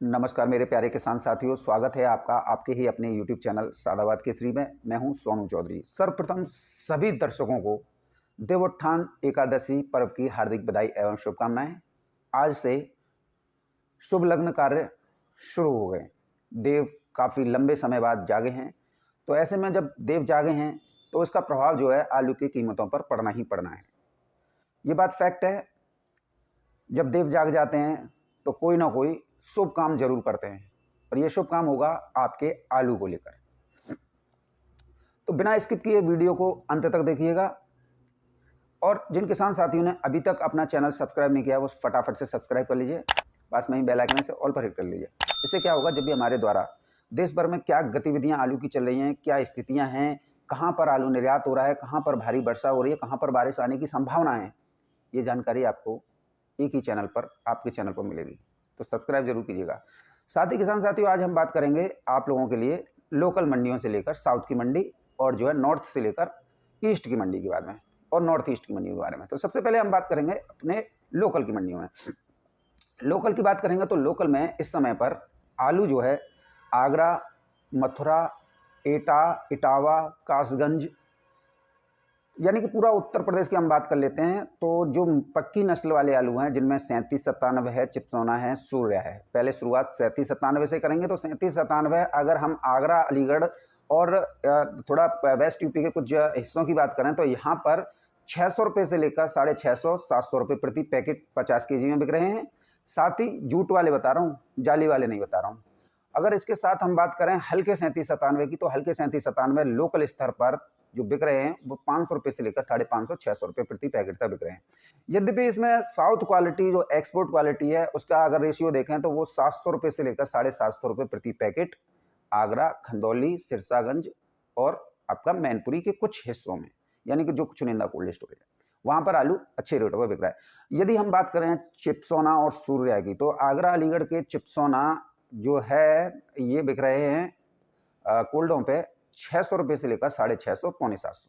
नमस्कार मेरे प्यारे किसान साथियों, स्वागत है आपका आपके ही अपने YouTube चैनल सादाबाद केसरी में। मैं हूं सोनू चौधरी। सर्वप्रथम सभी दर्शकों को देवोत्थान एकादशी पर्व की हार्दिक बधाई एवं शुभकामनाएं। आज से शुभ लग्न कार्य शुरू हो गए। देव काफ़ी लंबे समय बाद जागे हैं, तो ऐसे में जब देव जागे हैं तो इसका प्रभाव जो है आलू की कीमतों पर पड़ना ही पड़ना है। ये बात फैक्ट है। जब देव जाग जाते हैं तो कोई ना कोई शुभ काम जरूर करते हैं, और ये शुभ काम होगा आपके आलू को लेकर। तो बिना स्किप किए वीडियो को अंत तक देखिएगा, और जिन किसान साथियों ने अभी तक अपना चैनल सब्सक्राइब नहीं किया वो फटाफट से सब्सक्राइब कर लीजिए। पास में ही बेल आइकन से ऑल पर हिट कर लीजिए। इससे क्या होगा, जब भी हमारे द्वारा देश भर में क्या गतिविधियां आलू की चल रही हैं, क्या स्थितियां हैं, कहाँ पर आलू निर्यात हो रहा है, कहाँ पर भारी वर्षा हो रही है, कहाँ पर बारिश आने की संभावना है, ये जानकारी आपको एक ही चैनल पर, आपके चैनल पर मिलेगी। तो सब्सक्राइब जरूर कीजिएगा। साथ ही किसान साथियों, आज हम बात करेंगे आप लोगों के लिए लोकल मंडियों से लेकर साउथ की मंडी, और जो है नॉर्थ से लेकर ईस्ट की मंडी के बारे में, और नॉर्थ ईस्ट की मंडियों के बारे में। तो सबसे पहले हम बात करेंगे अपने लोकल की मंडियों में। लोकल की बात करेंगे तो लोकल में इस समय पर आलू जो है आगरा, मथुरा, एटा, इटावा, कासगंज, यानी कि पूरा उत्तर प्रदेश की हम बात कर लेते हैं। तो जो पक्की नस्ल वाले आलू हैं, जिनमें 37-97 है, चिप्सोना है, सूर्य है। पहले शुरुआत 37-97 से करेंगे। तो 37-97 अगर हम आगरा, अलीगढ़ और थोड़ा वेस्ट यूपी के कुछ हिस्सों की बात करें तो यहाँ पर 600 रुपये से लेकर 650, 700 रुपये प्रति पैकेट 50 kg में बिक रहे हैं। साथ ही जूट वाले बता रहा हूँ, जाली वाले नहीं बता रहा हूँ। अगर इसके साथ हम बात करें हल्के 37-97 की, तो हल्के 37-97 लोकल स्तर पर जो बिक रहे हैं वो 500 रुपये से लेकर 550, 600 रुपये प्रति पैकेट तक बिक रहे हैं। यद्यपि इसमें साउथ क्वालिटी जो एक्सपोर्ट क्वालिटी है उसका अगर रेशियो देखें तो वो 700 रुपये से लेकर 750 रुपये प्रति पैकेट आगरा, खंदौली, सिरसागंज और आपका मैनपुरी के कुछ हिस्सों में, यानी कि जो चुनिंदा कोल्ड स्टोरेज है वहाँ पर आलू अच्छे रेटों पर बिक रहा है। यदि हम बात करें चिप्सोना और सूर्या की, तो आगरा, अलीगढ़ के चिप्सोना जो है ये बिक रहे हैं कोल्डों पे 600 रुपये से लेकर 650, 750।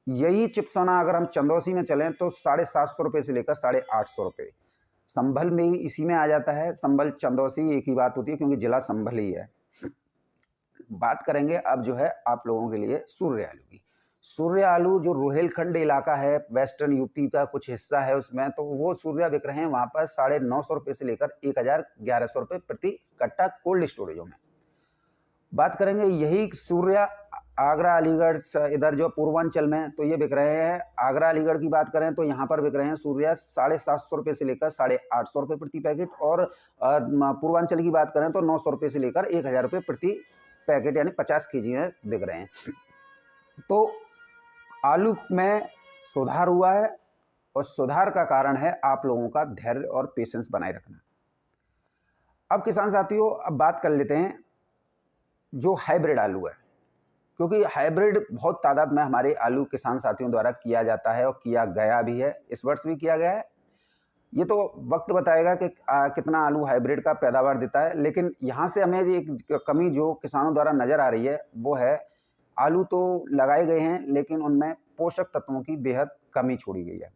यही चिप्सोना अगर हम चंदौसी में चलें तो 750 रुपये से लेकर 850 रुपये। संभल में ही इसी में आ जाता है। संभल चंदौसी एक ही बात होती है, क्योंकि जिला संभल ही है। बात करेंगे अब जो है आप लोगों के लिए सूर्य आलू की। सूर्य आलू जो रोहेलखंड इलाका है, वेस्टर्न यूपी का कुछ हिस्सा है उसमें, तो वो सूर्या बिक रहे हैं वहाँ पर 950 रुपये से लेकर 1100 रुपये प्रति कट्टा कोल्ड स्टोरेजों में। बात करेंगे यही सूर्या आगरा, अलीगढ़, इधर जो पूर्वांचल में, तो ये बिक रहे हैं। आगरा, अलीगढ़ की बात करें तो यहाँ पर बिक रहे हैं सूर्या 750 रुपये से लेकर 850 रुपये प्रति पैकेट, और पूर्वांचल की बात करें तो 900 रुपये से लेकर 1000 रुपये प्रति पैकेट, यानी 50 kg में बिक रहे हैं। तो आलू में सुधार हुआ है, और सुधार का कारण है आप लोगों का धैर्य और पेशेंस बनाए रखना। अब किसान साथियों, अब बात कर लेते हैं जो हाइब्रिड आलू है, क्योंकि हाइब्रिड बहुत तादाद में हमारे आलू किसान साथियों द्वारा किया जाता है और किया गया भी है, इस वर्ष भी किया गया है। ये तो वक्त बताएगा कि कितना आलू हाइब्रिड का पैदावार देता है। लेकिन यहाँ से हमें एक कमी जो किसानों द्वारा नज़र आ रही है वो है, आलू तो लगाए गए हैं लेकिन उनमें पोषक तत्वों की बेहद कमी छोड़ी गई है।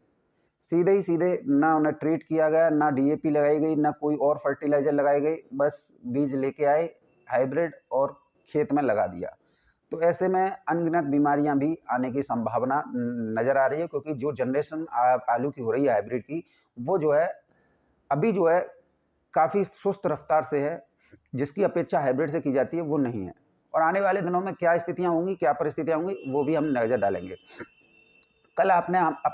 सीधे ही सीधे ना उन्हें ट्रीट किया गया, ना DAP लगाई गई, ना कोई और फर्टिलाइजर लगाई गई, बस बीज लेके आए हाइब्रिड और खेत में लगा दिया। तो ऐसे में अनगिनत बीमारियां भी आने की संभावना नज़र आ रही है, क्योंकि जो जनरेशन आलू की हो रही है हाइब्रिड की, वो जो है अभी जो है काफ़ी सुस्त रफ्तार से है, जिसकी अपेक्षा हाइब्रिड से की जाती है वो नहीं है। और आने वाले दिनों में क्या स्थितियां होंगी, क्या परिस्थितियां होंगी, वो भी हम नज़र डालेंगे। कल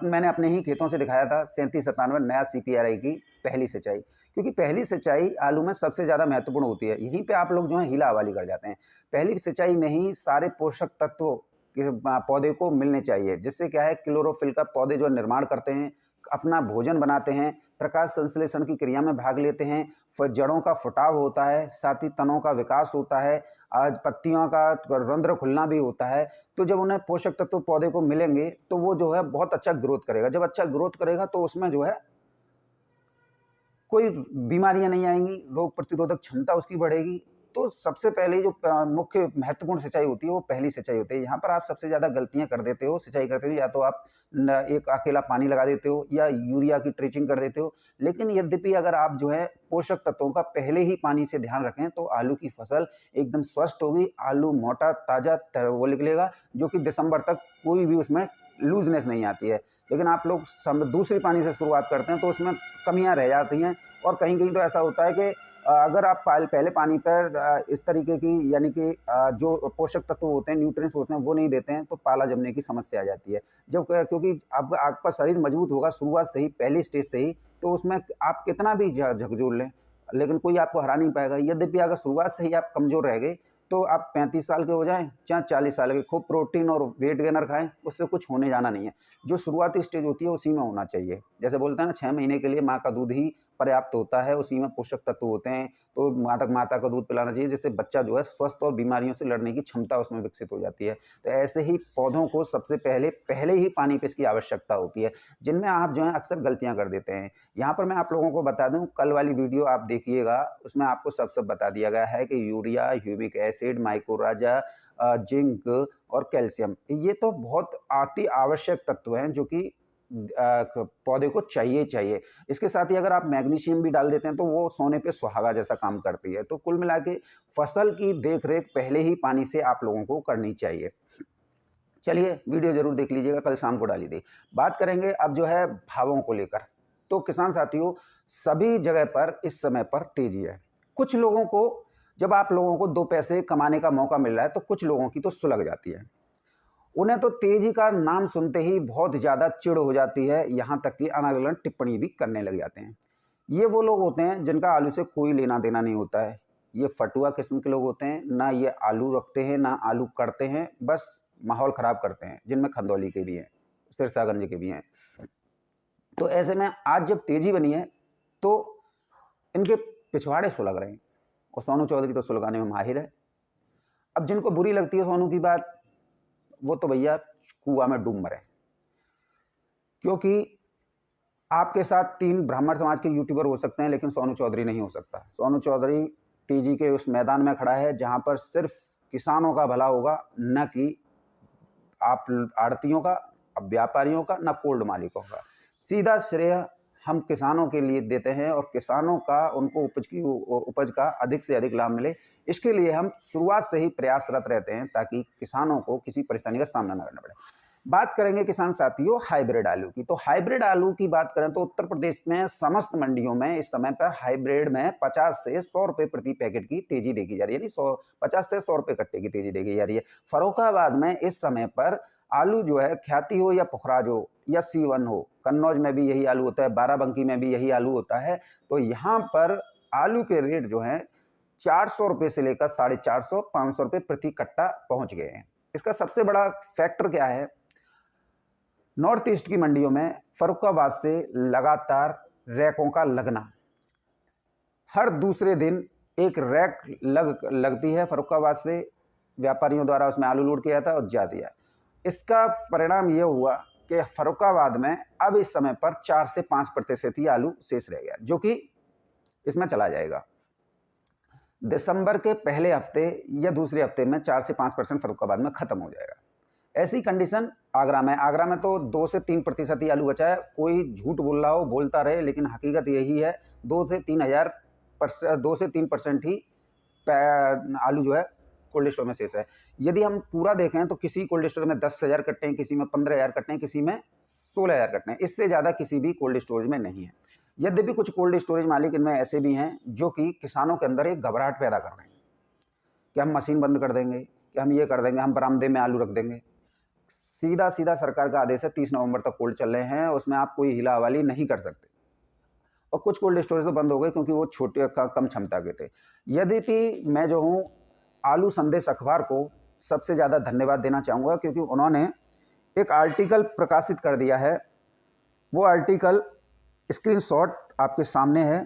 मैंने अपने ही खेतों से दिखाया था 37-97 नया CPRI की पहली सिंचाई, क्योंकि पहली सिंचाई आलू में सबसे ज़्यादा महत्वपूर्ण होती है। यहीं पे आप लोग जो है हीला हवाली कर जाते हैं। पहली सिंचाई में ही सारे पोषक तत्व पौधे को मिलने चाहिए, जिससे क्या है, क्लोरोफिल का पौधे जो निर्माण करते हैं, अपना भोजन बनाते हैं, प्रकाश संश्लेषण की क्रिया में भाग लेते हैं, फिर जड़ों का फुटाव होता है, साथ ही तनों का विकास होता है, आज पत्तियों का रंध्र खुलना भी होता है। तो जब उन्हें पोषक तत्व पौधे को मिलेंगे तो वो जो है बहुत अच्छा ग्रोथ करेगा। जब अच्छा ग्रोथ करेगा तो उसमें जो है कोई बीमारियां नहीं आएंगी, रोग प्रतिरोधक क्षमता उसकी बढ़ेगी। तो सबसे पहले जो मुख्य महत्वपूर्ण सिंचाई होती है वो पहली सिंचाई होती है। यहाँ पर आप सबसे ज़्यादा गलतियाँ कर देते हो सिंचाई करते हुए, या तो आप एक अकेला पानी लगा देते हो या यूरिया की ट्रिचिंग कर देते हो। लेकिन यद्यपि अगर आप जो है पोषक तत्वों का पहले ही पानी से ध्यान रखें तो आलू की फसल एकदम स्वस्थ होगी, आलू मोटा ताज़ा वो निकलेगा, जो कि दिसंबर तक कोई भी उसमें लूजनेस नहीं आती है। लेकिन आप लोग दूसरी पानी से शुरुआत करते हैं तो उसमें कमियां रह जाती हैं, और कहीं कहीं तो ऐसा होता है कि अगर आप पहले पानी पर इस तरीके की यानी कि जो पोषक तत्व होते हैं, न्यूट्रिएंट्स होते हैं, वो नहीं देते हैं तो पाला जमने की समस्या आ जाती है। जब क्योंकि आपका शरीर मजबूत होगा शुरुआत से ही, पहली स्टेज से ही, तो उसमें आप कितना भी झकझोर लें लेकिन कोई आपको हरा नहीं पाएगा। यद्यपि अगर शुरुआत से ही आप कमज़ोर रह गए तो आप 35 साल के हो जाएं चाहे 40 साल के, खूब प्रोटीन और वेट गेनर खाएं, उससे कुछ होने जाना नहीं है। जो शुरुआती स्टेज होती है उसी में होना चाहिए। जैसे बोलते हैं ना 6 महीने के लिए माँ का दूध ही पर्याप्त होता है, उसी में पोषक तत्व होते हैं, तो माता का दूध पिलाना चाहिए, जिससे बच्चा जो है स्वस्थ और बीमारियों से लड़ने की क्षमता उसमें विकसित हो जाती है। तो ऐसे ही पौधों को सबसे पहले ही पानी पे इसकी आवश्यकता होती है, जिनमें आप जो है अक्सर गलतियाँ कर देते हैं। यहाँ पर मैं आप लोगों को बता दूँ, कल वाली वीडियो आप देखिएगा, उसमें आपको सब बता दिया गया है कि यूरिया, ह्यूमिक एसिड, माइकोराजा, जिंक और कैल्शियम, ये तो बहुत अति आवश्यक तत्व हैं जो कि पौधे को चाहिए। इसके साथ ही अगर आप मैग्नीशियम भी डाल देते हैं तो वो सोने पे सुहागा जैसा काम करती है। तो कुल मिला के फसल की देख रेख पहले ही पानी से आप लोगों को करनी चाहिए। चलिए वीडियो जरूर देख लीजिएगा, कल शाम को डाली थी। बात करेंगे अब जो है भावों को लेकर। तो किसान साथियों, सभी जगह पर इस समय पर तेजी है। कुछ लोगों को, जब आप लोगों को 2 पैसे कमाने का मौका मिल रहा है तो कुछ लोगों की तो सुलग जाती है। उन्हें तो तेजी का नाम सुनते ही बहुत ज़्यादा चिढ़ हो जाती है, यहाँ तक कि अनावरण टिप्पणी भी करने लग जाते हैं। ये वो लोग होते हैं जिनका आलू से कोई लेना देना नहीं होता है। ये फटुआ किस्म के लोग होते हैं, ना ये आलू रखते हैं ना आलू करते हैं, बस माहौल ख़राब करते हैं, जिनमें खंदौली के भी हैं, सिरसागंज के भी हैं। तो ऐसे में आज जब तेजी बनी है तो इनके पिछवाड़े सुलग रहे हैं, और सोनू चौधरी तो सुलगाने में माहिर है। अब जिनको बुरी लगती है सोनू की बात, वो तो भैया कुआं में डूब मरे, क्योंकि आपके साथ 3 ब्राह्मण समाज के यूट्यूबर हो सकते हैं लेकिन सोनू चौधरी नहीं हो सकता। सोनू चौधरी तेजी के उस मैदान में खड़ा है जहां पर सिर्फ किसानों का भला होगा, न कि आप आड़तियों का, अब व्यापारियों का, न कोल्ड मालिकों का। सीधा श्रेय हम किसानों के लिए देते हैं और किसानों का, उनको उपज का अधिक से अधिक लाभ मिले, इसके लिए हम शुरुआत से ही प्रयासरत रहते हैं ताकि किसानों को किसी परेशानी का सामना न करना पड़े। बात करेंगे किसान साथियों हाइब्रिड आलू की। तो हाइब्रिड आलू की बात करें तो उत्तर प्रदेश में समस्त मंडियों में इस समय पर हाइब्रिड में 50 से 100 रुपये प्रति पैकेट की तेजी देखी जा रही है, यानी 50 से 100 रुपये कट्टे की तेजी देखी जा रही है। फर्रुखाबाद में इस समय पर आलू जो है, ख्याति हो या पुखराज हो या C1 हो, कन्नौज में भी यही आलू होता है, बाराबंकी में भी यही आलू होता है। तो यहाँ पर आलू के रेट जो हैं 400 रुपये से लेकर 450, 500 रुपये प्रति कट्टा पहुँच गए हैं। इसका सबसे बड़ा फैक्टर क्या है? नॉर्थ ईस्ट की मंडियों में फर्रुखाबाद से लगातार रैकों का लगना, हर दूसरे दिन एक रैक लगती है फर्रुखाबाद से, व्यापारियों द्वारा उसमें आलू लोड किया जाता है और जा दिया। इसका परिणाम ये हुआ कि फर्रुखाबाद में अब इस समय पर 4 से 5% ही आलू शेष रह गया, जो कि इसमें चला जाएगा। दिसंबर के पहले हफ्ते या दूसरे हफ्ते में 4 से 5% फर्रुखाबाद में खत्म हो जाएगा। ऐसी कंडीशन आगरा में तो 2 से 3% ही आलू बचा है। कोई झूठ बोल रहा हो बोलता रहे, लेकिन हकीकत यही है 2 से 3% ही आलू जो है कोल्ड स्टोर में शेष है। यदि हम पूरा देखें तो किसी कोल्ड स्टोर में 10,000 कट्टे हैं, किसी में 15,000 कट्टे हैं, किसी में 16,000 कट्टे हैं, इससे ज़्यादा किसी भी कोल्ड स्टोरेज में नहीं है। यद्यपि कुछ कोल्ड स्टोरेज मालिक इनमें ऐसे भी हैं जो कि किसानों के अंदर एक घबराहट पैदा कर रहे हैं कि हम मशीन बंद कर देंगे, कि हम ये कर देंगे, हम बरामदे में आलू रख देंगे। सीधा सरकार का आदेश है 30 नवंबर तक कोल्ड चल रहे हैं, उसमें आप कोई हिला हवाली नहीं कर सकते। और कुछ कोल्ड स्टोरेज तो बंद हो गए क्योंकि वो छोटे कम क्षमता के थे। यद्यपि मैं जो हूँ आलू संदेश अखबार को सबसे ज़्यादा धन्यवाद देना चाहूँगा, क्योंकि उन्होंने एक आर्टिकल प्रकाशित कर दिया है। वो आर्टिकल स्क्रीनशॉट आपके सामने है।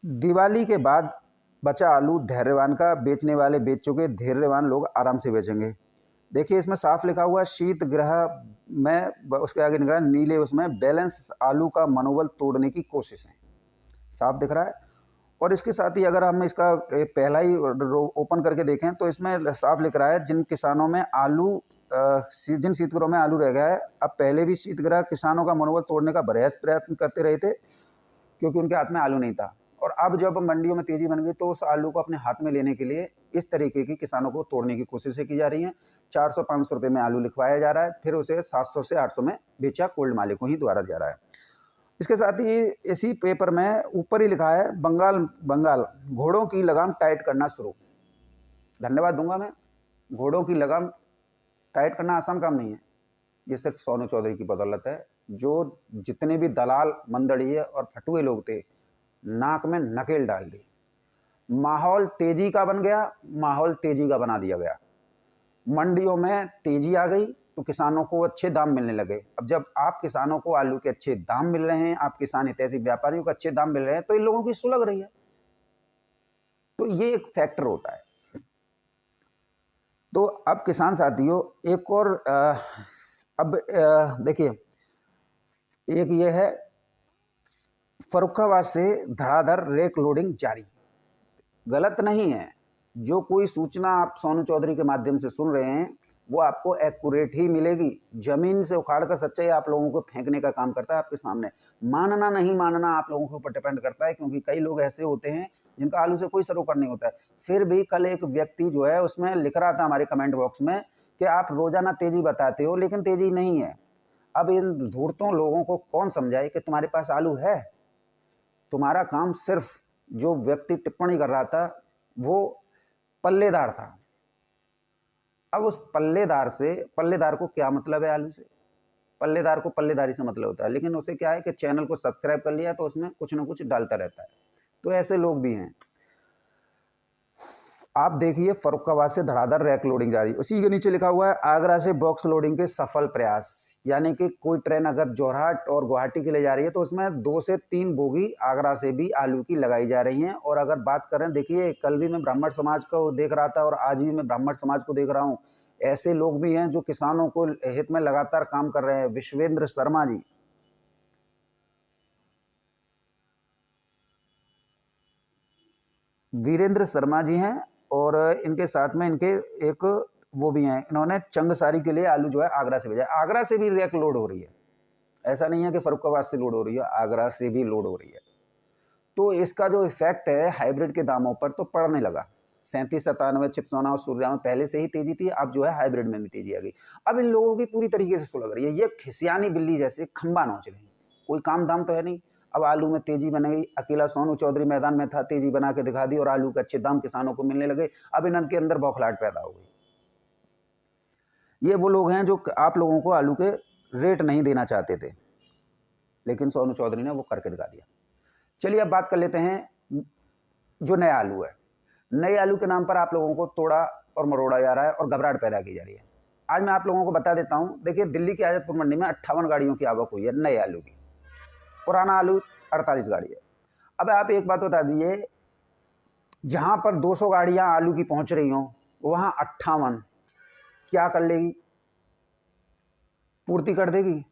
दिवाली के बाद बचा आलू धैर्यवान का, बेचने वाले बेच चुके, धैर्यवान लोग आराम से बेचेंगे। देखिए इसमें साफ लिखा हुआ शीत गृह में, उसके आगे निकला नीले, उसमें बैलेंस आलू का मनोबल तोड़ने की कोशिश है, साफ दिख रहा है। और इसके साथ ही अगर हम इसका पहला ही ओपन करके देखें तो इसमें साफ लिख रहा है जिन किसानों में आलू जिन शीतगृहों में आलू रह गया है, अब पहले भी शीतगृह किसानों का मनोबल तोड़ने का बरहस प्रयत्न करते रहे थे क्योंकि उनके हाथ में आलू नहीं था। और अब जब मंडियों में तेजी बन गई तो उस आलू को अपने हाथ में लेने के लिए इस तरीके की किसानों को तोड़ने की कोशिशें की जा रही हैं। 400-500 रुपये में आलू लिखवाया जा रहा है, फिर उसे 700 से 800 में बेचा कोल्ड मालिकों ही द्वारा जा रहा है। इसके साथ ही इसी पेपर में ऊपर ही लिखा है बंगाल घोड़ों की लगाम टाइट करना शुरू। धन्यवाद दूंगा मैं। घोड़ों की लगाम टाइट करना आसान काम नहीं है, ये सिर्फ सोनू चौधरी की बदौलत है। जो जितने भी दलाल मंदड़िए और फटुए लोग थे, नाक में नकेल डाल दी। माहौल तेजी का बन गया, माहौल तेजी का बना दिया गया। मंडियों में तेजी आ गई तो किसानों को अच्छे दाम मिलने लगे। अब जब आप किसानों को आलू के अच्छे दाम मिल रहे हैं, आप किसान हितैषी व्यापारियों को अच्छे दाम मिल रहे हैं, तो इन लोगों की सुलग रही है। तो ये एक फैक्टर होता है। तो अब किसान साथियों एक और अब देखिए, एक ये है फर्रुखाबाद से धड़ाधड़ रेक लोडिंग जारी। गलत नहीं है, जो कोई सूचना आप सोनू चौधरी के माध्यम से सुन रहे हैं वो आपको एक्यूरेट ही मिलेगी। जमीन से उखाड़ कर सच्चाई आप लोगों को फेंकने का काम करता है आपके सामने। मानना नहीं मानना आप लोगों के ऊपर डिपेंड करता है, क्योंकि कई लोग ऐसे होते हैं जिनका आलू से कोई सरोकार नहीं होता है। फिर भी कल एक व्यक्ति जो है उसमें लिख रहा था हमारे कमेंट बॉक्स में कि आप रोजाना तेजी बताते हो लेकिन तेजी नहीं है। अब इन धूर्तों लोगों को कौन समझाए कि तुम्हारे पास आलू है। तुम्हारा काम सिर्फ, जो व्यक्ति टिप्पणी कर रहा था वो पल्लेदार था। अब उस पल्लेदार को क्या मतलब है आलू से? पल्लेदार को पल्लेदारी से मतलब होता है, लेकिन उसे क्या है कि चैनल को सब्सक्राइब कर लिया तो उसमें कुछ ना कुछ डालता रहता है। तो ऐसे लोग भी हैं। आप देखिए फर्रुखाबाद से धड़ाधड़ रैक लोडिंग जारी। उसी के नीचे लिखा हुआ है आगरा से बॉक्स लोडिंग के सफल प्रयास। यानी कि कोई ट्रेन अगर जोरहाट और गुवाहाटी के लिए जा रही है तो उसमें 2 से 3 बोगी आगरा से भी आलू की लगाई जा रही हैं। और अगर बात करें, देखिए कल भी मैं ब्राह्मण समाज को देख रहा था और आज भी मैं ब्राह्मण समाज को देख रहा हूँ। ऐसे लोग भी हैं जो किसानों को हित में लगातार काम कर रहे हैं। विश्वेंद्र शर्मा जी, वीरेंद्र शर्मा जी हैं और इनके साथ में इनके एक वो भी हैं, इन्होंने चंगसारी के लिए आलू जो है आगरा से भेजा। आगरा से भी रैक लोड हो रही है, ऐसा नहीं है कि फर्रुखाबाद से लोड हो रही है, आगरा से भी लोड हो रही है। तो इसका जो इफेक्ट है हाइब्रिड के दामों पर तो पड़ने लगा। 37, 97, चिप्सोना और सूर्या में पहले से ही तेजी थी, अब जो है हाइब्रिड में भी तेजी आ गई। अब इन लोगों की पूरी तरीके से सुलग रही है। ये खिसियानी बिल्ली जैसे खंबा नोच रही है, कोई काम दाम तो है नहीं। अब आलू में तेजी बन गई, अकेला सोनू चौधरी मैदान में था, तेजी बना के दिखा दी और आलू के अच्छे दाम किसानों को मिलने लगे। अब इनके अंदर बौखलाहट पैदा हो गई। ये वो लोग हैं जो आप लोगों को आलू के रेट नहीं देना चाहते थे, लेकिन सोनू चौधरी ने वो करके दिखा दिया। चलिए अब बात कर लेते हैं जो नया आलू है। नए आलू के नाम पर आप लोगों को तोड़ा और मरोड़ा जा रहा है और घबराहट पैदा की जा रही है। आज मैं आप लोगों को बता देता हूं। देखिए दिल्ली की आजतपुर मंडी में 58 गाड़ियों की आवक हुई है नए आलू की। पुराना आलू 48 गाड़ी है। अब आप एक बात बता दीजिए, जहां पर 200 गाड़ियां आलू की पहुंच रही हों वहां 58 क्या कर लेगी? पूर्ति कर देगी?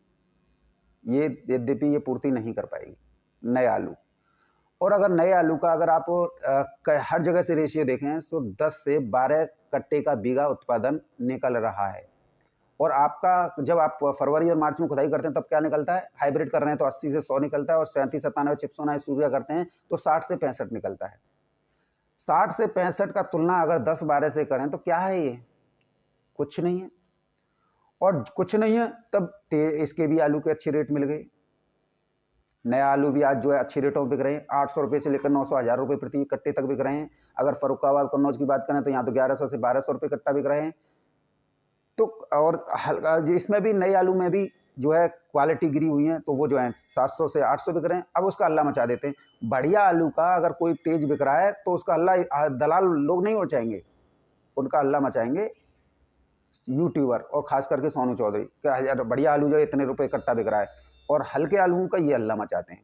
ये यद्यपि ये पूर्ति नहीं कर पाएगी नए आलू। और अगर नए आलू का अगर आप हर जगह से रेशियो देखें तो 10 से 12 कट्टे का बीघा उत्पादन निकल रहा है। और आपका जब आप फरवरी और मार्च में खुदाई करते हैं तब क्या निकलता है? हाइब्रिड कर रहे हैं तो 80 से 100 निकलता है, और 37, 97 चिप्सोना सूर्या करते हैं तो 60 से 65 निकलता है। 60 से 65 का तुलना अगर 10-12 से करें तो क्या है? ये कुछ नहीं है। और कुछ नहीं है तब इसके भी आलू के अच्छे रेट मिल गए। नया आलू भी आज जो है अच्छे रेटों में बिक रहे हैं। 800 रुपये से लेकर 900, 1000 रुपये प्रति कट्टे तक बिक रहे हैं। अगर फर्रुखाबाद कन्नौज की बात करें तो यहाँ तो 1100 से 1200 रुपये कट्टा बिक रहे हैं। तो और हल्का इसमें भी नए आलू में भी जो है क्वालिटी गिरी हुई है, तो वो जो है 700 से 800 बिक रहे हैं। अब उसका हल्ला मचा देते हैं। बढ़िया आलू का अगर कोई तेज बिक रहा है तो उसका हल्ला दलाल लोग नहीं मचाएंगे, उनका हल्ला मचाएंगे यूट्यूबर और खास करके सोनू चौधरी। क्या बढ़िया आलू जो है इतने रुपये कट्टा बिक रहा है, और हल्के आलूओं का ये हल्ला मचाते हैं।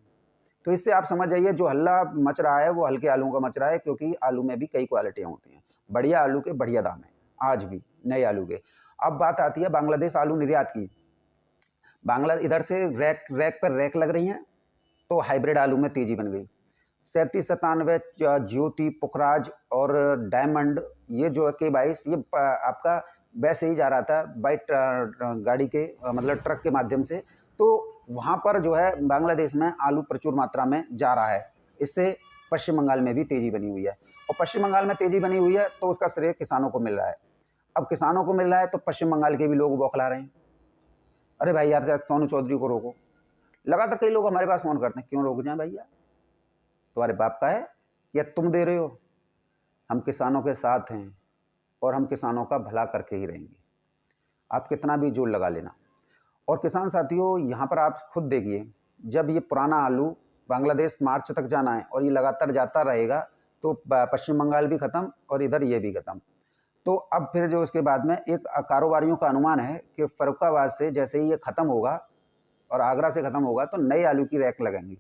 तो इससे आप समझ जाइए जो हल्ला मच रहा है वो हल्के आलूओं का मच रहा है, क्योंकि आलू में भी कई क्वालिटियाँ होती हैं। बढ़िया आलू के बढ़िया दाम है आज भी नए आलू के। अब बात आती है बांग्लादेश आलू निर्यात की। इधर से रैक पर रैक लग रही हैं तो हाइब्रिड आलू में तेजी बन गई। 37, 97, ज्योति, पुखराज और डायमंड, ये जो है K22, ये आपका वैसे ही जा रहा था बाई गाड़ी के मतलब ट्रक के माध्यम से। तो वहाँ पर जो है बांग्लादेश में आलू प्रचुर मात्रा में जा रहा है। इससे पश्चिम बंगाल में भी तेज़ी बनी हुई है, और पश्चिम बंगाल में तेज़ी बनी हुई है तो उसका श्रेय किसानों को मिल रहा है। अब किसानों को मिल रहा है तो पश्चिम बंगाल के भी लोग बौखला रहे हैं, अरे भाई यार सोनू चौधरी को रोको। लगातार कई लोग हमारे पास फ़ोन करते हैं, क्यों रोक जाएं भैया, तुम्हारे बाप का है या तुम दे रहे हो? हम किसानों के साथ हैं और हम किसानों का भला करके ही रहेंगे, आप कितना भी जोर लगा लेना। और किसान साथियों, यहाँ पर आप खुद देखिए, जब ये पुराना आलू बांग्लादेश मार्च तक जाना है और ये लगातार जाता रहेगा तो पश्चिम बंगाल भी ख़त्म और इधर ये भी ख़त्म। तो अब फिर जो इसके बाद में एक कारोबारियों का अनुमान है कि फर्रुखाबाद से जैसे ही ये ख़त्म होगा और आगरा से ख़त्म होगा तो नए आलू की रैक लगेंगी।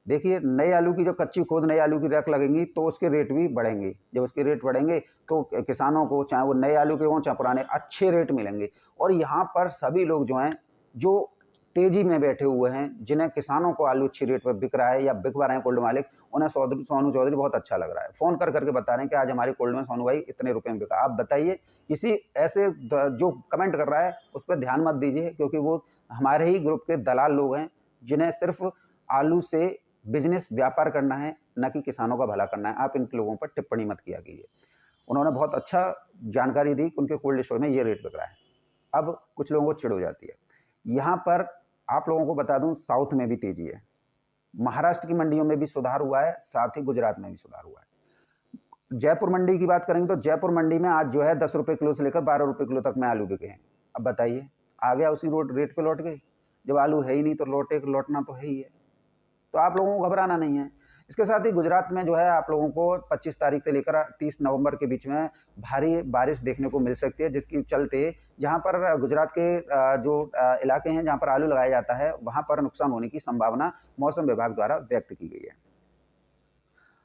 देखिए, नए आलू की जो कच्ची खोद नए आलू की रैक लगेंगी तो उसके रेट भी बढ़ेंगे। जब उसके रेट बढ़ेंगे तो किसानों को, चाहे वो नए आलू के हों चाहे पुराने, अच्छे रेट मिलेंगे। और यहाँ पर सभी लोग जो हैं, जो तेज़ी में बैठे हुए हैं, जिन्हें किसानों को आलू अच्छी रेट पर बिक रहा है या बिकवा रहे हैं कोल्ड मालिक, उन्हें सोनू चौधरी बहुत अच्छा लग रहा है। फ़ोन कर करके बता रहे हैं कि आज हमारे कोल्ड में सोनू भाई इतने रुपए में बिका। आप बताइए, किसी ऐसे जो कमेंट कर रहा है उस पर ध्यान मत दीजिए, क्योंकि वो हमारे ही ग्रुप के दलाल लोग हैं, जिन्हें सिर्फ आलू से बिजनेस व्यापार करना है, न कि किसानों का भला करना है। आप इन लोगों पर टिप्पणी मत किया कीजिए। उन्होंने बहुत अच्छा जानकारी दी कि उनके कोल्ड स्टोर में ये रेट बिक रहा है। अब कुछ लोगों को चिढ़ हो जाती है। यहाँ पर आप लोगों को बता दूं, साउथ में भी तेजी है, महाराष्ट्र की मंडियों में भी सुधार हुआ है, साथ ही गुजरात में भी सुधार हुआ है। जयपुर मंडी की बात करेंगे तो जयपुर मंडी में आज जो है 10 रुपये किलो से लेकर 12 रुपये किलो तक में आलू बिके हैं। अब बताइए, आ गया उसी रेट पे लौट गए? जब आलू है ही नहीं तो लौटना तो है ही है। तो आप लोगों को घबराना नहीं है। इसके साथ ही गुजरात में जो है आप लोगों को 25 तारीख से लेकर 30 नवंबर के बीच में भारी बारिश देखने को मिल सकती है, जिसकी चलते जहां पर गुजरात के जो इलाके हैं जहां पर आलू लगाया जाता है, वहां पर नुकसान होने की संभावना मौसम विभाग द्वारा व्यक्त की गई है।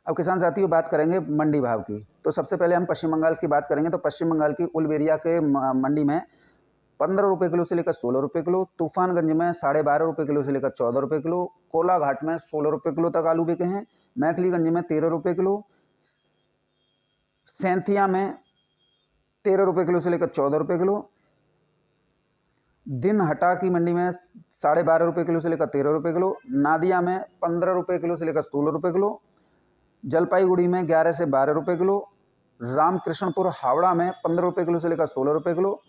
अब किसान साथियों, बात करेंगे मंडी भाव की। तो सबसे पहले हम पश्चिम बंगाल की बात करेंगे। तो पश्चिम बंगाल की उलबेरिया के मंडी में 15 रुपये किलो से लेकर 16 रुपये किलो, तूफानगंज में 12.5 रुपये किलो से लेकर 14 रुपये किलो, कोलाघाट में 16 रुपये किलो तक आलू बिके हैं, मैथिलीगंज में 13 रुपये किलो, सैंथिया में 13 रुपये किलो से लेकर 14 रुपये किलो, दिनहटा की मंडी में 12.5 रुपये किलो से लेकर 13 रुपये किलो, नादिया में 15 रुपये किलो से लेकर 16 रुपये किलो, जलपाईगुड़ी में 11 से 12 रुपये किलो, रामकृष्णपुर हावड़ा में 15 रुपये किलो से लेकर 16 रुपये किलो,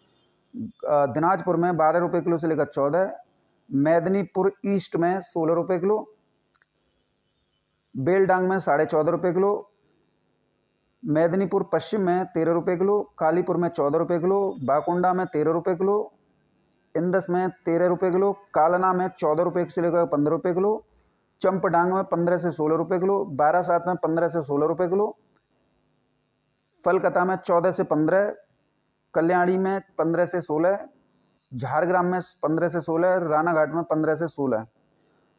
दिनाजपुर में 12 रुपये किलो से लेकर 14, मेदिनीपुर ईस्ट में 16 रुपये किलो, बेलडांग में 14.5 रुपये किलो, मेदिनीपुर पश्चिम में 13 रुपये किलो, कालीपुर में 14 रुपये किलो, बाकुंडा में 13 रुपये किलो, इंदस में 13 रुपये किलो, कालना में 14 रुपये से लेकर 15 रुपये किलो, चंपडांग में 15 से 16 रुपये किलो, बारासात में 15 से 16 रुपये किलो, फलकता में 14 से 15, कल्याणी में 15 से 16, झारग्राम में 15 से 16, रानाघाट में 15 से 16,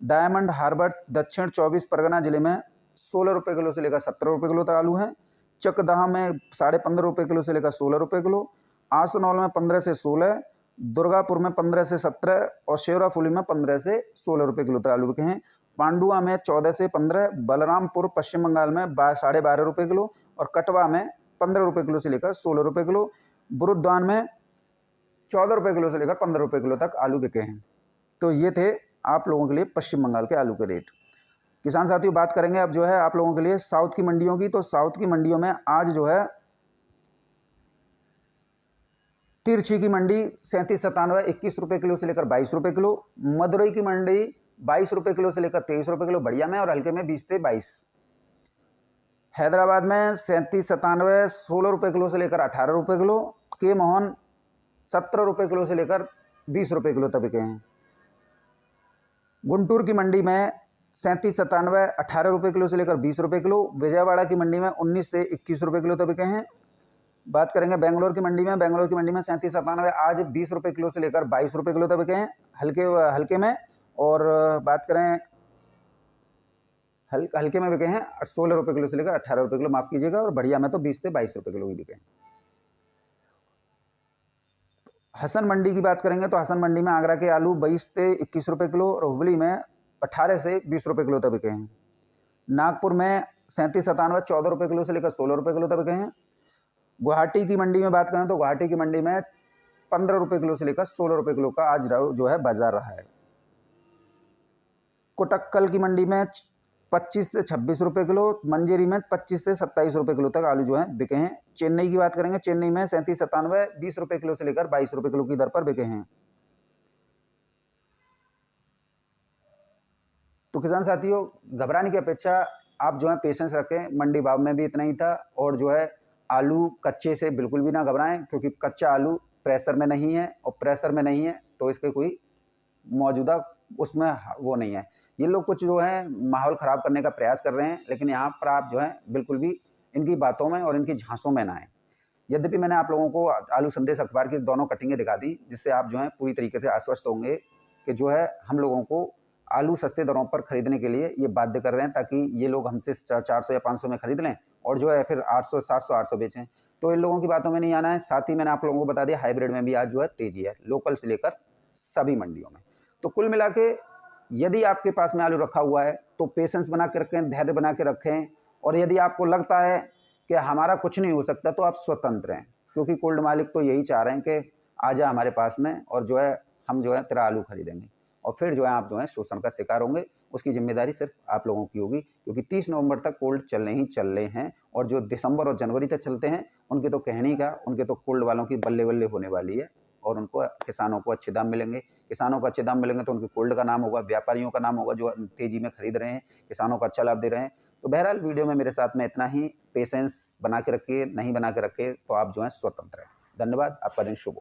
डायमंड हार्बर दक्षिण 24 परगना जिले में 16 रुपये किलो से लेकर 17 रुपये किलो तक आलू है, चकदहा में 15.5 रुपये किलो से लेकर 16 रुपये किलो, आसनौल में 15 से 16, दुर्गापुर में 15 से 17 और शेवराफुली में 15 से 16 रुपये किलो तक आलू बिके हैं, पांडुआ में 14 से 15, बलरामपुर पश्चिम बंगाल में 12.5 रुपये किलो और कटवा में 15 रुपये किलो से लेकर 16 रुपये किलो, बुरुद्वान में 14 रुपये किलो से लेकर 15 रुपये किलो तक आलू बिके हैं। तो ये थे आप लोगों के लिए पश्चिम बंगाल के आलू के रेट। किसान साथियों, बात करेंगे अब जो है आप लोगों के लिए साउथ की मंडियों की। तो साउथ की मंडियों में आज जो है तिरछी की मंडी 37-97 21 रुपये किलो से लेकर 22 रुपये किलो, मदुरई की मंडी 22 रुपये किलो से लेकर 23 रुपये किलो बढ़िया में और हल्के में 20 से 22, हैदराबाद में 37-97 16 रुपये किलो से लेकर 18 रुपये किलो, के मोहन 17 रुपये किलो से लेकर 20 रुपये किलो तक बिके हैं, गुंटूर की मंडी में 37-97 18 रुपये किलो से लेकर 20 रुपये किलो, विजयवाड़ा की मंडी में 19 से 21 रुपये किलो तक बिके हैं। बात करेंगे बेंगलोर की मंडी में। बेंगलोर की मंडी में 37-97 आज 20 रुपये किलो से लेकर 22 रुपये किलो तक बिके हैं हल्के में। और बात करें हल्के में बिके हैं 16 रुपये किलो से लेकर 18 रुपये किलो, माफ़ कीजिएगा, और बढ़िया में तो 20 से 22 रुपये किलो ही बिके हैं। हसन मंडी की बात करेंगे तो हसन मंडी में आगरा के आलू 22 से 21 रुपये किलो और हुबली में 18 से 20 रुपये किलो तक बिके हैं। नागपुर में 37-97 14 रुपये किलो से लेकर 16 रुपये किलो तक बिके हैं। गुवाहाटी की मंडी में बात करें तो गुवाहाटी की मंडी में 15 रुपये किलो से लेकर 16 रुपये किलो का आज जो है बाजार रहा है। कोटक्कल की मंडी में 25 से 26 रुपये किलो, मंजेरी में 25 से 27 रुपये किलो तक आलू जो है बिके हैं। चेन्नई की बात करेंगे, चेन्नई में 37-97 20 रुपये किलो से लेकर 22 रुपये किलो की दर पर बिके हैं। तो किसान साथियों, घबराने की अपेक्षा आप जो है पेशेंस रखें। मंडी भाव में भी इतना ही था। और जो है आलू कच्चे से बिल्कुल भी ना घबराएं, क्योंकि कच्चा आलू प्रेशर में नहीं है, और प्रेशर में नहीं है तो इसके कोई मौजूदा उसमें वो नहीं है। ये लोग कुछ जो है माहौल ख़राब करने का प्रयास कर रहे हैं, लेकिन यहाँ पर आप जो है बिल्कुल भी इनकी बातों में और इनकी झांसों में ना आए। यद्यपि मैंने आप लोगों को आलू संदेश अखबार की दोनों कटिंगें दिखा दी, जिससे आप जो है पूरी तरीके से आश्वस्त होंगे कि जो है हम लोगों को आलू सस्ते दरों पर खरीदने के लिए ये बाध्य कर रहे हैं, ताकि ये लोग हमसे 400 या 500 में खरीद लें और जो है फिर 800, 700, 800 बेचें। तो इन लोगों की बातों में नहीं आना है। साथ ही मैंने आप लोगों को बता दिया हाइब्रिड में भी आज जो है तेजी है, लोकल से लेकर सभी मंडियों में। तो कुल मिला के यदि आपके पास में आलू रखा हुआ है तो पेशेंस बना के रखें, धैर्य बना के रखें। और यदि आपको लगता है कि हमारा कुछ नहीं हो सकता तो आप स्वतंत्र हैं, क्योंकि कोल्ड मालिक तो यही चाह रहे हैं कि आ जा हमारे पास में और जो है हम जो है तेरा आलू खरीदेंगे। और फिर जो है आप जो है शोषण का शिकार होंगे। उसकी जिम्मेदारी सिर्फ आप लोगों की होगी, क्योंकि 30 नवंबर तक कोल्ड चलने ही चल रहे हैं। और जो दिसंबर और जनवरी तक चलते हैं उनके तो कहने का, उनके तो कोल्ड वालों की बल्ले बल्ले होने वाली है। और उनको किसानों को अच्छे दाम मिलेंगे। किसानों को अच्छे दाम मिलेंगे तो उनके कोल्ड का नाम होगा, व्यापारियों का नाम होगा जो तेजी में खरीद रहे हैं, किसानों को अच्छा लाभ दे रहे हैं। तो बहरहाल वीडियो में मेरे साथ में इतना ही। पेशेंस बना के रखिए, नहीं बना के रखे तो आप जो है स्वतंत्र हैं। धन्यवाद, आपका दिन शुभ हो।